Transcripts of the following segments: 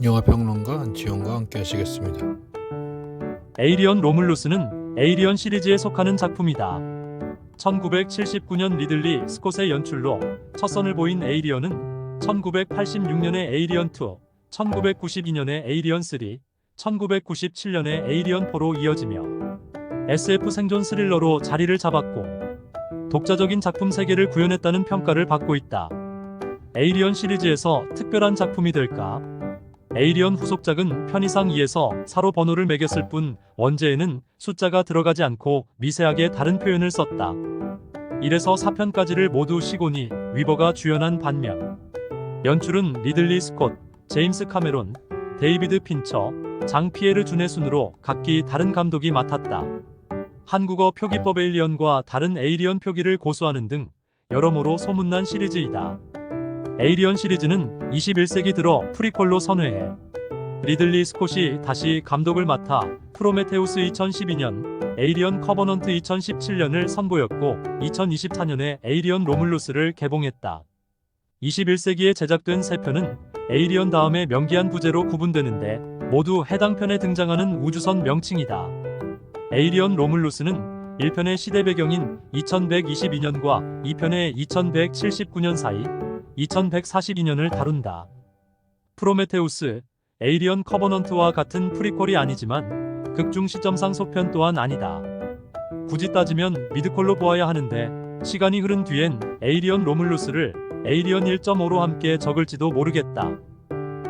영화평론가 안치홍과 함께 하시겠습니다. 에이리언 로물루스는 에이리언 시리즈에 속하는 작품이다. 1979년 리들리 스콧의 연출로 첫 선을 보인 에이리언은 1986년의 에이리언2, 1992년의 에이리언3, 1997년의 에이리언4로 이어지며 SF 생존 스릴러로 자리를 잡았고 독자적인 작품 세계를 구현했다는 평가를 받고 있다. 에이리언 시리즈에서 특별한 작품이 될까? 에이리언 후속작은 편의상 2에서 4로 번호를 매겼을 뿐 원제에는 숫자가 들어가지 않고 미세하게 다른 표현을 썼다. 1에서 4편까지를 모두 시고니 위버가 주연한 반면 연출은 리들리 스콧, 제임스 카메론, 데이비드 핀처, 장 피에르 준의 순으로 각기 다른 감독이 맡았다. 한국어 표기법 에일리언과 다른 에이리언 표기를 고수하는 등 여러모로 소문난 시리즈이다. 에이리언 시리즈는 21세기 들어 프리퀄로 선회해 리들리 스콧이 다시 감독을 맡아 프로메테우스 2012년, 에이리언 커버넌트 2017년을 선보였고 2024년에 에이리언 로물루스를 개봉했다. 21세기에 제작된 3편은 에이리언 다음에 명기한 부제로 구분되는데 모두 해당 편에 등장하는 우주선 명칭이다. 에이리언 로물루스는 1편의 시대 배경인 2122년과 2편의 2179년 사이 2142년을 다룬다. 프로메테우스, 에이리언 커버넌트와 같은 프리퀄이 아니지만 극중 시점상 속편 또한 아니다. 굳이 따지면 미드퀄로 보아야 하는데 시간이 흐른 뒤엔 에이리언 로물루스를 에이리언 1.5로 함께 적을지도 모르겠다.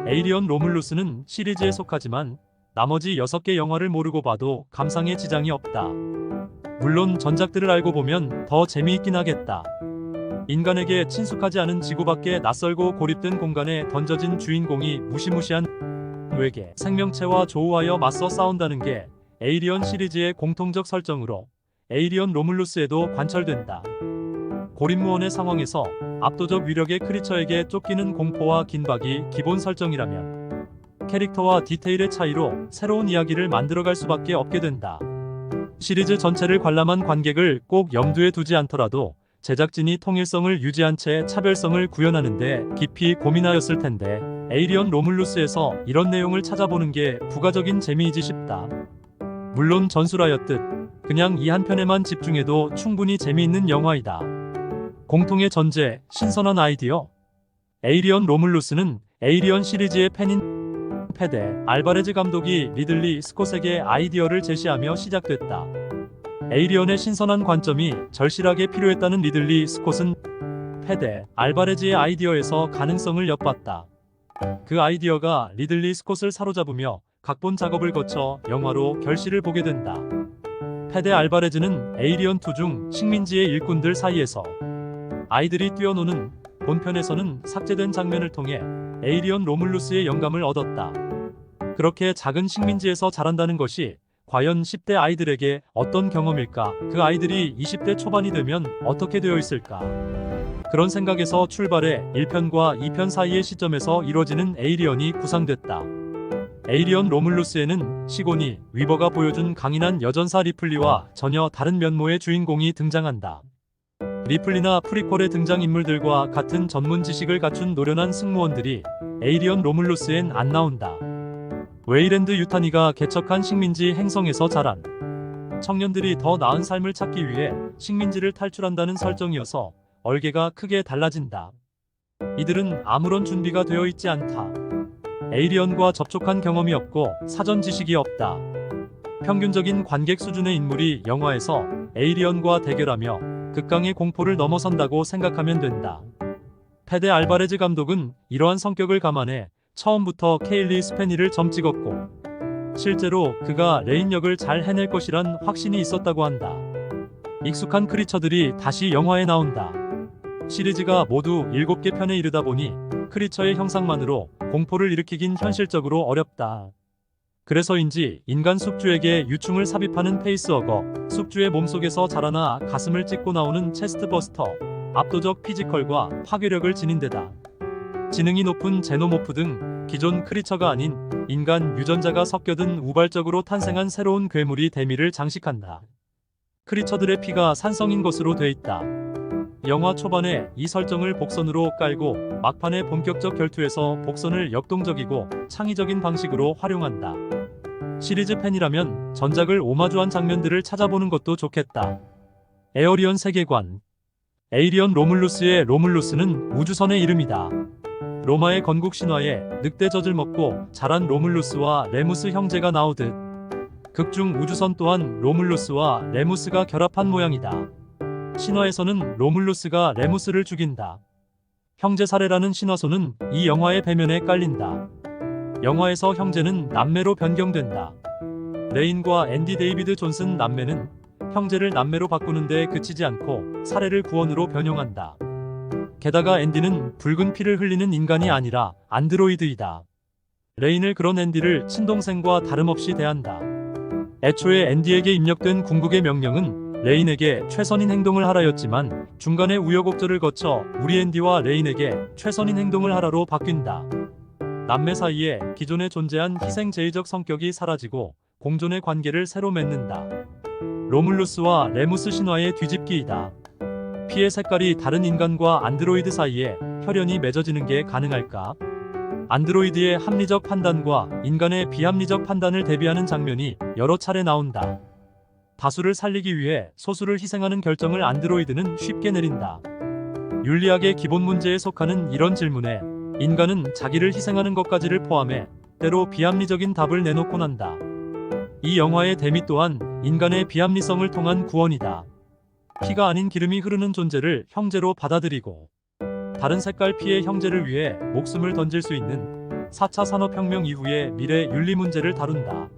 에이리언 로물루스는 시리즈에 속하지만 나머지 6개 영화를 모르고 봐도 감상에 지장이 없다. 물론 전작들을 알고 보면 더 재미있긴 하겠다. 인간에게 친숙하지 않은 지구 밖에 낯설고 고립된 공간에 던져진 주인공이 무시무시한 외계 생명체와 조우하여 맞서 싸운다는 게 에이리언 시리즈의 공통적 설정으로 에이리언 로물루스에도 관철된다. 고립무원의 상황에서 압도적 위력의 크리처에게 쫓기는 공포와 긴박이 기본 설정이라면 캐릭터와 디테일의 차이로 새로운 이야기를 만들어갈 수밖에 없게 된다. 시리즈 전체를 관람한 관객을 꼭 염두에 두지 않더라도 제작진이 통일성을 유지한 채 차별성을 구현하는데 깊이 고민하였을 텐데 에이리언 로물루스에서 이런 내용을 찾아보는 게 부가적인 재미이지 싶다. 물론 전술하였듯 그냥 이 한 편에만 집중해도 충분히 재미있는 영화이다. 공통의 전제, 신선한 아이디어. 에이리언 로물루스는 에이리언 시리즈의 팬인 페데 알바레즈 감독이 리들리 스콧에게 아이디어를 제시하며 시작됐다. 에이리언의 신선한 관점이 절실하게 필요했다는 리들리 스콧은 페데 알바레즈의 아이디어에서 가능성을 엿봤다. 그 아이디어가 리들리 스콧을 사로잡으며 각본 작업을 거쳐 영화로 결실을 보게 된다. 페데 알바레즈는 에이리언2 중 식민지의 일꾼들 사이에서 아이들이 뛰어노는 본편에서는 삭제된 장면을 통해 에이리언 로물루스의 영감을 얻었다. 그렇게 작은 식민지에서 자란다는 것이 과연 10대 아이들에게 어떤 경험일까? 그 아이들이 20대 초반이 되면 어떻게 되어 있을까? 그런 생각에서 출발해 1편과 2편 사이의 시점에서 이뤄지는 에이리언이 구상됐다. 에이리언 로물루스에는 시고니 위버가 보여준 강인한 여전사 리플리와 전혀 다른 면모의 주인공이 등장한다. 리플리나 프리퀄의 등장인물들과 같은 전문 지식을 갖춘 노련한 승무원들이 에이리언 로물루스엔 안 나온다. 웨이랜드 유타니가 개척한 식민지 행성에서 자란 청년들이 더 나은 삶을 찾기 위해 식민지를 탈출한다는 설정이어서 얼개가 크게 달라진다. 이들은 아무런 준비가 되어 있지 않다. 에이리언과 접촉한 경험이 없고 사전 지식이 없다. 평균적인 관객 수준의 인물이 영화에서 에이리언과 대결하며 극강의 공포를 넘어선다고 생각하면 된다. 페데 알바레즈 감독은 이러한 성격을 감안해 처음부터 케일리 스페니를 점 찍었고 실제로 그가 레인 역을 잘 해낼 것이란 확신이 있었다고 한다. 익숙한 크리처들이 다시 영화에 나온다. 시리즈가 모두 7개 편에 이르다 보니 크리처의 형상만으로 공포를 일으키긴 현실적으로 어렵다. 그래서인지 인간 숙주에게 유충을 삽입하는 페이스허거, 숙주의 몸속에서 자라나 가슴을 찍고 나오는 체스트버스터, 압도적 피지컬과 파괴력을 지닌 데다 지능이 높은 제노모프 등 기존 크리처가 아닌 인간 유전자가 섞여든 우발적으로 탄생한 새로운 괴물이 대미를 장식한다. 크리처들의 피가 산성인 것으로 돼 있다. 영화 초반에 이 설정을 복선으로 깔고 막판에 본격적 결투에서 복선을 역동적이고 창의적인 방식으로 활용한다. 시리즈 팬이라면 전작을 오마주한 장면들을 찾아보는 것도 좋겠다. 에어리언 세계관. 에이리언 로물루스의 로물루스는 우주선의 이름이다. 로마의 건국 신화에 늑대 젖을 먹고 자란 로물루스와 레무스 형제가 나오듯 극중 우주선 또한 로물루스와 레무스가 결합한 모양이다. 신화에서는 로물루스가 레무스를 죽인다. 형제 살해라는 신화소는 이 영화의 배면에 깔린다. 영화에서 형제는 남매로 변경된다. 레인과 앤디 데이비드 존슨 남매는 형제를 남매로 바꾸는 데 그치지 않고 살해를 구원으로 변용한다. 게다가 앤디는 붉은 피를 흘리는 인간이 아니라 안드로이드이다. 레인을 그런 앤디를 친동생과 다름없이 대한다. 애초에 앤디에게 입력된 궁극의 명령은 레인에게 최선인 행동을 하라였지만 중간에 우여곡절을 거쳐 우리 앤디와 레인에게 최선인 행동을 하라로 바뀐다. 남매 사이에 기존에 존재한 희생제의적 성격이 사라지고 공존의 관계를 새로 맺는다. 로물루스와 레무스 신화의 뒤집기이다. 피의 색깔이 다른 인간과 안드로이드 사이에 혈연이 맺어지는 게 가능할까? 안드로이드의 합리적 판단과 인간의 비합리적 판단을 대비하는 장면이 여러 차례 나온다. 다수를 살리기 위해 소수를 희생하는 결정을 안드로이드는 쉽게 내린다. 윤리학의 기본 문제에 속하는 이런 질문에 인간은 자기를 희생하는 것까지를 포함해 때로 비합리적인 답을 내놓곤 한다. 이 영화의 대미 또한 인간의 비합리성을 통한 구원이다. 피가 아닌 기름이 흐르는 존재를 형제로 받아들이고 다른 색깔 피의 형제를 위해 목숨을 던질 수 있는 4차 산업혁명 이후의 미래 윤리 문제를 다룬다.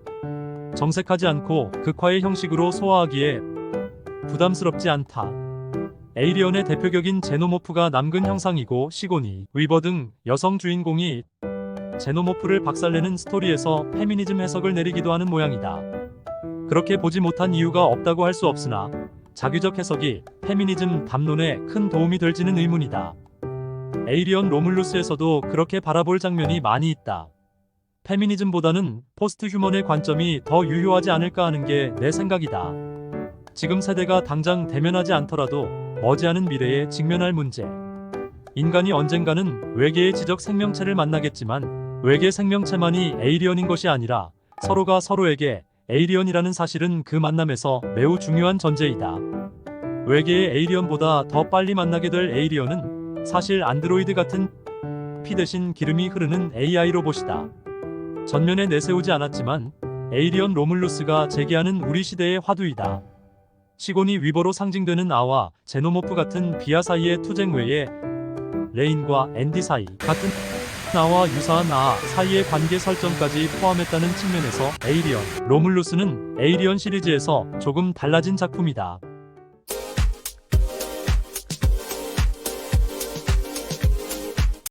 정색하지 않고 극화의 형식으로 소화하기에 부담스럽지 않다. 에이리언의 대표격인 제노모프가 남근 형상이고 시고니, 위버 등 여성 주인공이 제노모프를 박살내는 스토리에서 페미니즘 해석을 내리기도 하는 모양이다. 그렇게 보지 못한 이유가 없다고 할 수 없으나 자규적 해석이 페미니즘 담론에 큰 도움이 될지는 의문이다. 에이리언 로물루스에서도 그렇게 바라볼 장면이 많이 있다. 페미니즘보다는 포스트 휴먼의 관점이 더 유효하지 않을까 하는 게 내 생각이다. 지금 세대가 당장 대면하지 않더라도 머지않은 미래에 직면할 문제. 인간이 언젠가는 외계의 지적 생명체를 만나겠지만 외계 생명체만이 에이리언인 것이 아니라 서로가 서로에게 에이리언이라는 사실은 그 만남에서 매우 중요한 전제이다. 외계의 에이리언보다 더 빨리 만나게 될 에이리언은 사실 안드로이드 같은 피 대신 기름이 흐르는 AI 로봇이다. 전면에 내세우지 않았지만 에이리언 로물루스가 제기하는 우리 시대의 화두이다. 시고니 위버로 상징되는 아와 제노모프 같은 비아 사이의 투쟁 외에 레인과 앤디 사이 같은 나와 유사한 아 사이의 관계 설정까지 포함했다는 측면에서 에이리언 로물루스는 에이리언 시리즈에서 조금 달라진 작품이다.